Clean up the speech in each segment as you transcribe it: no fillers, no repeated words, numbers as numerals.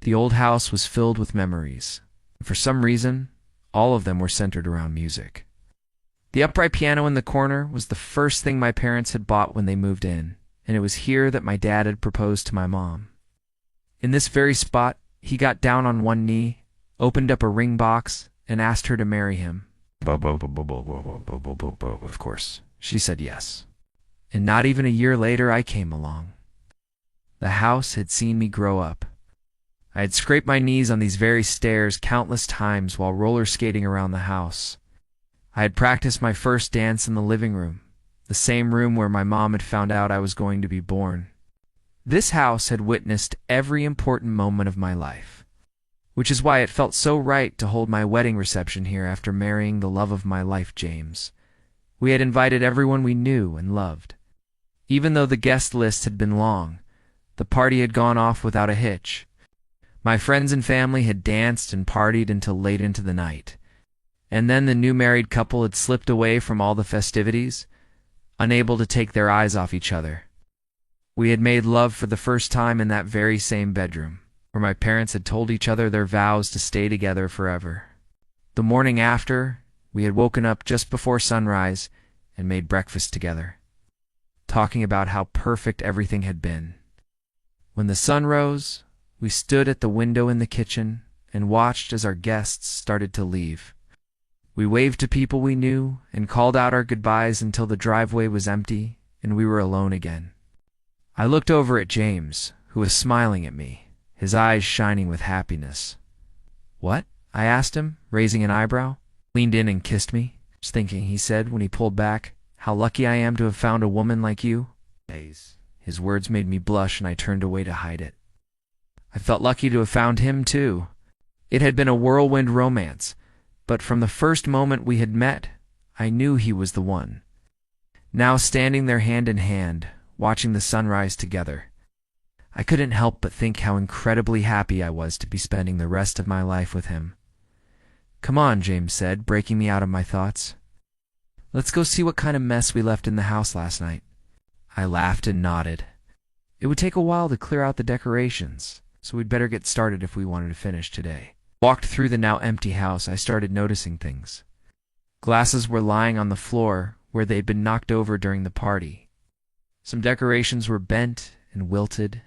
The old house was filled with memories. For some reason, all of them were centered around music. The upright piano in the corner was the first thing my parents had bought when they moved in, and it was here that my dad had proposed to my mom. In this very spot, he got down on one knee, opened up a ring box, and asked her to marry him. Of course, she said yes. And not even a year later, I came along. The house had seen me grow up. I had scraped my knees on these very stairs countless times while roller skating around the house. I had practiced my first dance in the living room, the same room where my mom had found out I was going to be born. This house had witnessed every important moment of my life, which is why it felt so right to hold my wedding reception here after marrying the love of my life, James. We had invited everyone we knew and loved. Even though the guest list had been long, the party had gone off without a hitch. My friends and family had danced and partied until late into the night. And then the new married couple had slipped away from all the festivities, unable to take their eyes off each other. We had made love for the first time in that very same bedroom, where my parents had told each other their vows to stay together forever. The morning after, we had woken up just before sunrise and made breakfast together, talking about how perfect everything had been. When the sun rose, we stood at the window in the kitchen and watched as our guests started to leave. We waved to people we knew and called out our goodbyes until the driveway was empty and we were alone again. I looked over at James, who was smiling at me, his eyes shining with happiness. "What?" I asked him, raising an eyebrow. Leaned in and kissed me. "Just thinking," he said when he pulled back, "how lucky I am to have found a woman like you." His words made me blush and I turned away to hide it. I felt lucky to have found him, too. It had been a whirlwind romance, but from the first moment we had met, I knew he was the one. Now standing there hand in hand, watching the sunrise together, I couldn't help but think how incredibly happy I was to be spending the rest of my life with him. "Come on," James said, breaking me out of my thoughts. "Let's go see what kind of mess we left in the house last night." I laughed and nodded. It would take a while to clear out the decorations, so we'd better get started if we wanted to finish today. Walked through the now empty house, I started noticing things. Glasses were lying on the floor where they'd been knocked over during the party. Some decorations were bent and wilted.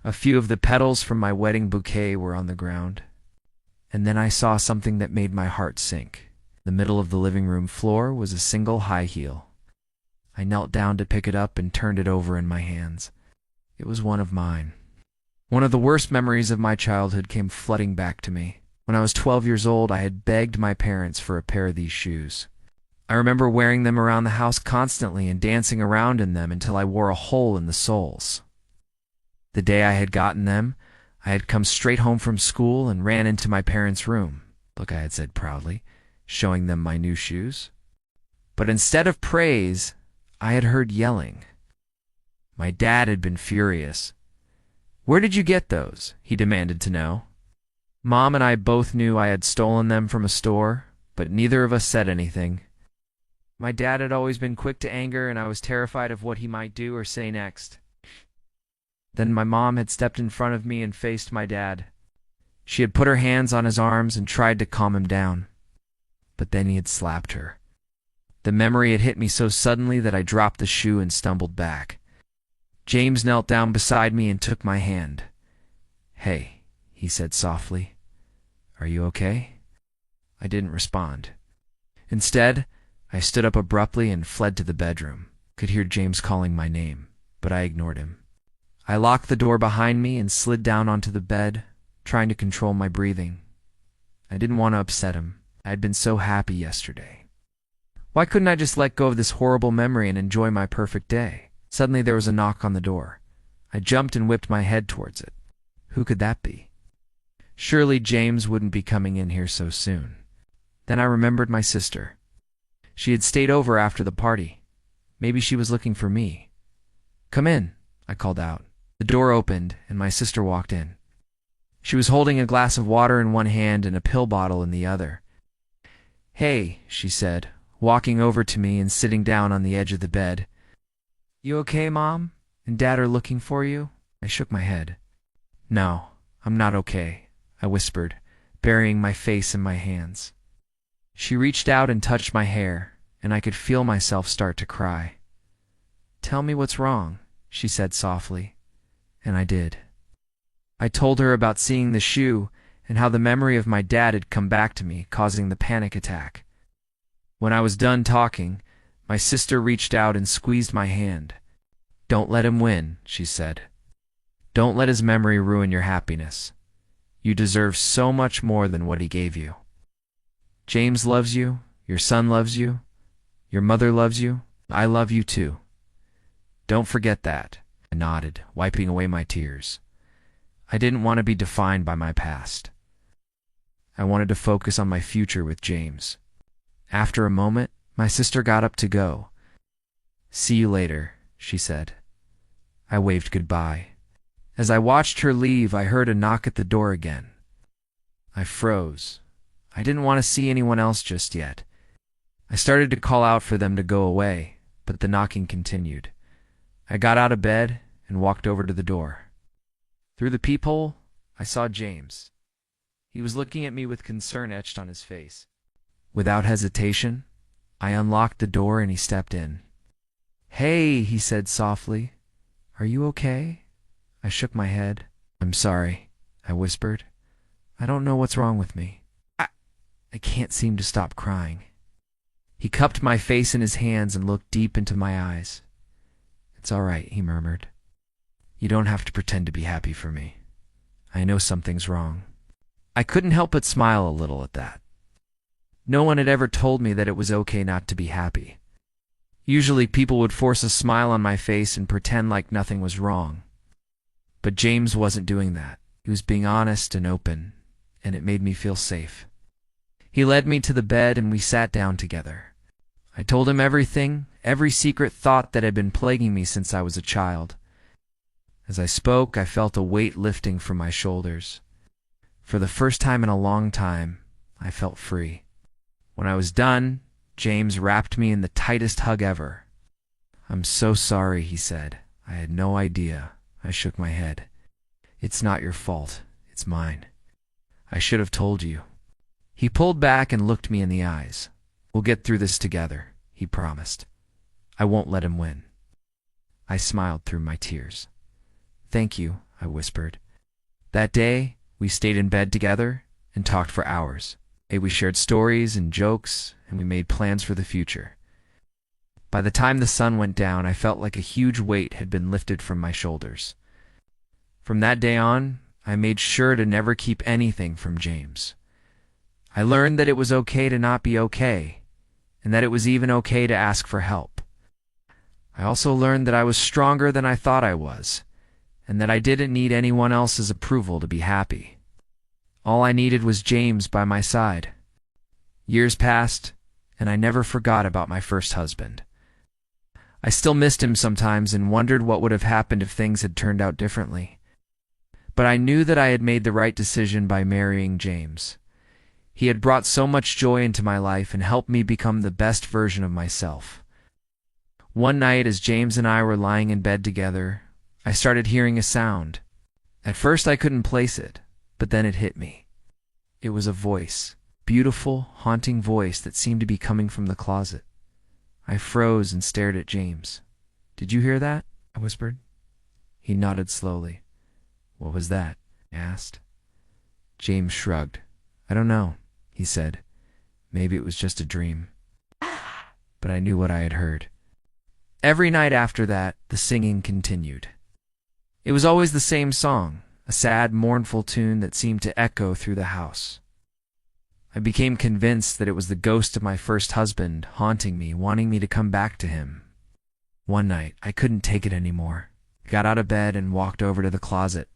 A few of the petals from my wedding bouquet were on the ground. And then I saw something that made my heart sink. In the middle of the living room floor was a single high heel. I knelt down to pick it up and turned it over in my hands. It was one of mine. One of the worst memories of my childhood came flooding back to me. When I was 12 years old, I had begged my parents for a pair of these shoes. I remember wearing them around the house constantly and dancing around in them until I wore a hole in the soles. The day I had gotten them, I had come straight home from school and ran into my parents' room. "Look," I had said proudly, showing them my new shoes. But instead of praise, I had heard yelling. My dad had been furious. "Where did you get those?" he demanded to know. Mom and I both knew I had stolen them from a store, but neither of us said anything. My dad had always been quick to anger, and I was terrified of what he might do or say next. Then my mom had stepped in front of me and faced my dad. She had put her hands on his arms and tried to calm him down. But then he had slapped her. The memory had hit me so suddenly that I dropped the shoe and stumbled back. James knelt down beside me and took my hand. "Hey," he said softly. "Are you okay?" I didn't respond. Instead, I stood up abruptly and fled to the bedroom. Could hear James calling my name, but I ignored him. I locked the door behind me and slid down onto the bed, trying to control my breathing. I didn't want to upset him. I had been so happy yesterday. Why couldn't I just let go of this horrible memory and enjoy my perfect day? Suddenly there was a knock on the door. I jumped and whipped my head towards it. Who could that be? Surely James wouldn't be coming in here so soon. Then I remembered my sister. She had stayed over after the party. Maybe she was looking for me. "Come in," I called out. The door opened, and my sister walked in. She was holding a glass of water in one hand and a pill bottle in the other. "Hey," she said, walking over to me and sitting down on the edge of the bed. "You okay, Mom? And Dad are looking for you?" I shook my head. "No, I'm not okay, I whispered, burying my face in my hands. She reached out and touched my hair, and I could feel myself start to cry. Tell me what's wrong, she said softly, and I did. I told her about seeing the shoe and how the memory of my dad had come back to me, causing the panic attack. When I was done talking, my sister reached out and squeezed my hand. Don't let him win, she said. Don't let his memory ruin your happiness. You deserve so much more than what he gave you. James loves you, your son loves you, your mother loves you, I love you too. Don't forget that. I nodded, wiping away my tears. I didn't want to be defined by my past. I wanted to focus on my future with James. After a moment, my sister got up to go. See you later, she said. I waved goodbye. As I watched her leave, I heard a knock at the door again. I froze. I didn't want to see anyone else just yet. I started to call out for them to go away, but the knocking continued. I got out of bed and walked over to the door. Through the peephole, I saw James. He was looking at me with concern etched on his face. Without hesitation, I unlocked the door and he stepped in. Hey, he said softly. Are you okay? I shook my head. I'm sorry, I whispered. I don't know what's wrong with me. I can't seem to stop crying. He cupped my face in his hands and looked deep into my eyes. It's all right, he murmured. You don't have to pretend to be happy for me. I know something's wrong. I couldn't help but smile a little at that. No one had ever told me that it was okay not to be happy. Usually people would force a smile on my face and pretend like nothing was wrong. But James wasn't doing that. He was being honest and open, and it made me feel safe. He led me to the bed and we sat down together. I told him everything, every secret thought that had been plaguing me since I was a child. As I spoke, I felt a weight lifting from my shoulders. For the first time in a long time, I felt free. When I was done, James wrapped me in the tightest hug ever. I'm so sorry, he said. I had no idea. I shook my head. It's not your fault. It's mine. I should have told you. He pulled back and looked me in the eyes. We'll get through this together, he promised. I won't let him win. I smiled through my tears. Thank you, I whispered. That day, we stayed in bed together and talked for hours. We shared stories and jokes, and we made plans for the future. By the time the sun went down, I felt like a huge weight had been lifted from my shoulders. From that day on, I made sure to never keep anything from James. I learned that it was okay to not be okay, and that it was even okay to ask for help. I also learned that I was stronger than I thought I was, and that I didn't need anyone else's approval to be happy. All I needed was James by my side. Years passed, and I never forgot about my first husband. I still missed him sometimes and wondered what would have happened if things had turned out differently. But I knew that I had made the right decision by marrying James. He had brought so much joy into my life and helped me become the best version of myself. One night, as James and I were lying in bed together, I started hearing a sound. At first I couldn't place it, but then it hit me. It was a voice, beautiful, haunting voice that seemed to be coming from the closet. I froze and stared at James. Did you hear that? I whispered. He nodded slowly. What was that? I asked. James shrugged. I don't know, he said. Maybe it was just a dream. But I knew what I had heard. Every night after that, the singing continued. It was always the same song, a sad, mournful tune that seemed to echo through the house. I became convinced that it was the ghost of my first husband haunting me, wanting me to come back to him. One night, I couldn't take it anymore. I got out of bed and walked over to the closet.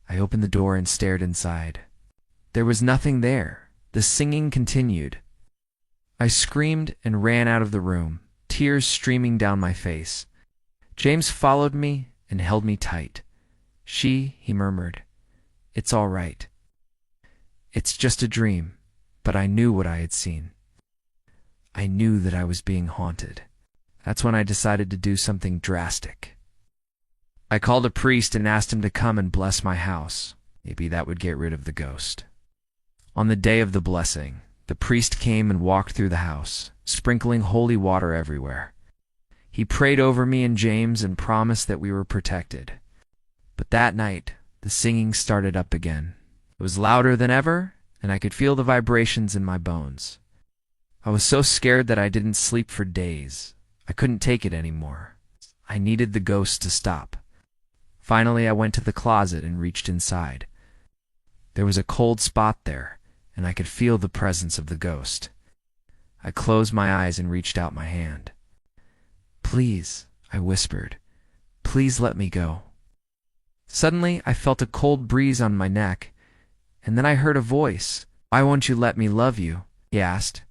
I opened the door and stared inside. There was nothing there. The singing continued. I screamed and ran out of the room, tears streaming down my face. James followed me and held me tight. He murmured, "It's all right. It's just a dream," but I knew what I had seen. I knew that I was being haunted. That's when I decided to do something drastic. I called a priest and asked him to come and bless my house. Maybe that would get rid of the ghost. On the day of the blessing, the priest came and walked through the house, sprinkling holy water everywhere. He prayed over me and James and promised that we were protected. But that night, the singing started up again. It was louder than ever, and I could feel the vibrations in my bones. I was so scared that I didn't sleep for days. I couldn't take it anymore. I needed the ghost to stop. Finally, I went to the closet and reached inside. There was a cold spot there, and I could feel the presence of the ghost. I closed my eyes and reached out my hand. "Please," I whispered, "please let me go." Suddenly, I felt a cold breeze on my neck, and then I heard a voice. "Why won't you let me love you?" he asked.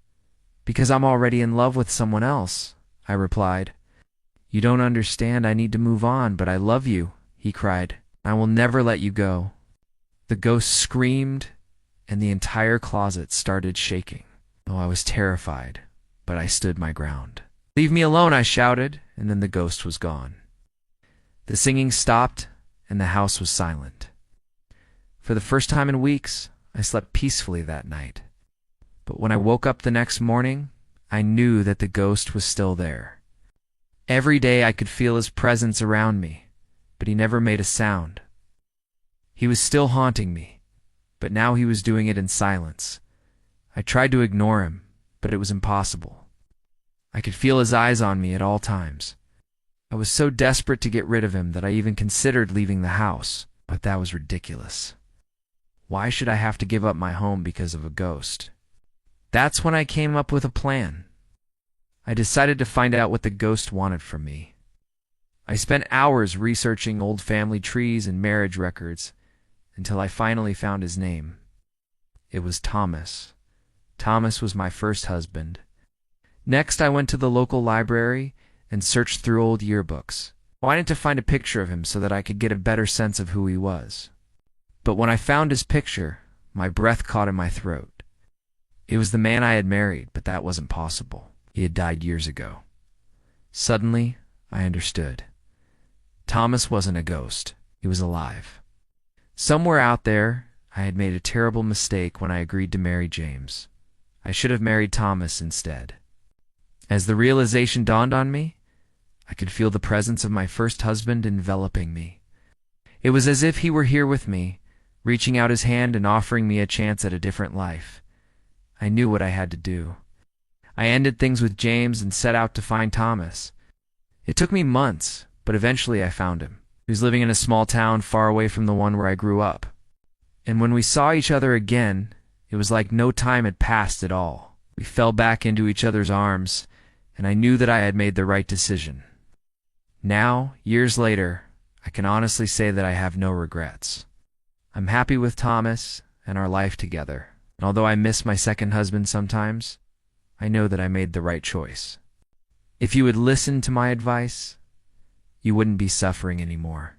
"Because I'm already in love with someone else," I replied. "You don't understand. I need to move on, but I love you," he cried. "I will never let you go." The ghost screamed, and the entire closet started shaking. Oh, I was terrified, but I stood my ground. "Leave me alone," I shouted, and then the ghost was gone. The singing stopped, and the house was silent. For the first time in weeks, I slept peacefully that night. But when I woke up the next morning, I knew that the ghost was still there. Every day I could feel his presence around me, but he never made a sound. He was still haunting me, but now he was doing it in silence. I tried to ignore him, but it was impossible. I could feel his eyes on me at all times. I was so desperate to get rid of him that I even considered leaving the house, but that was ridiculous. Why should I have to give up my home because of a ghost? That's when I came up with a plan. I decided to find out what the ghost wanted from me. I spent hours researching old family trees and marriage records until I finally found his name. It was Thomas. Thomas was my first husband. Next, I went to the local library and searched through old yearbooks. I wanted to find a picture of him so that I could get a better sense of who he was. But when I found his picture, my breath caught in my throat. It was the man I had married, but that wasn't possible. He had died years ago. Suddenly, I understood. Thomas wasn't a ghost. He was alive. Somewhere out there, I had made a terrible mistake when I agreed to marry James. I should have married Thomas instead. As the realization dawned on me, I could feel the presence of my first husband enveloping me. It was as if he were here with me, reaching out his hand and offering me a chance at a different life. I knew what I had to do. I ended things with James and set out to find Thomas. It took me months, but eventually I found him. He was living in a small town far away from the one where I grew up. And when we saw each other again, it was like no time had passed at all. We fell back into each other's arms, and I knew that I had made the right decision. Now, years later, I can honestly say that I have no regrets. I'm happy with Thomas and our life together. And although I miss my second husband sometimes, I know that I made the right choice. If you would listen to my advice, you wouldn't be suffering anymore.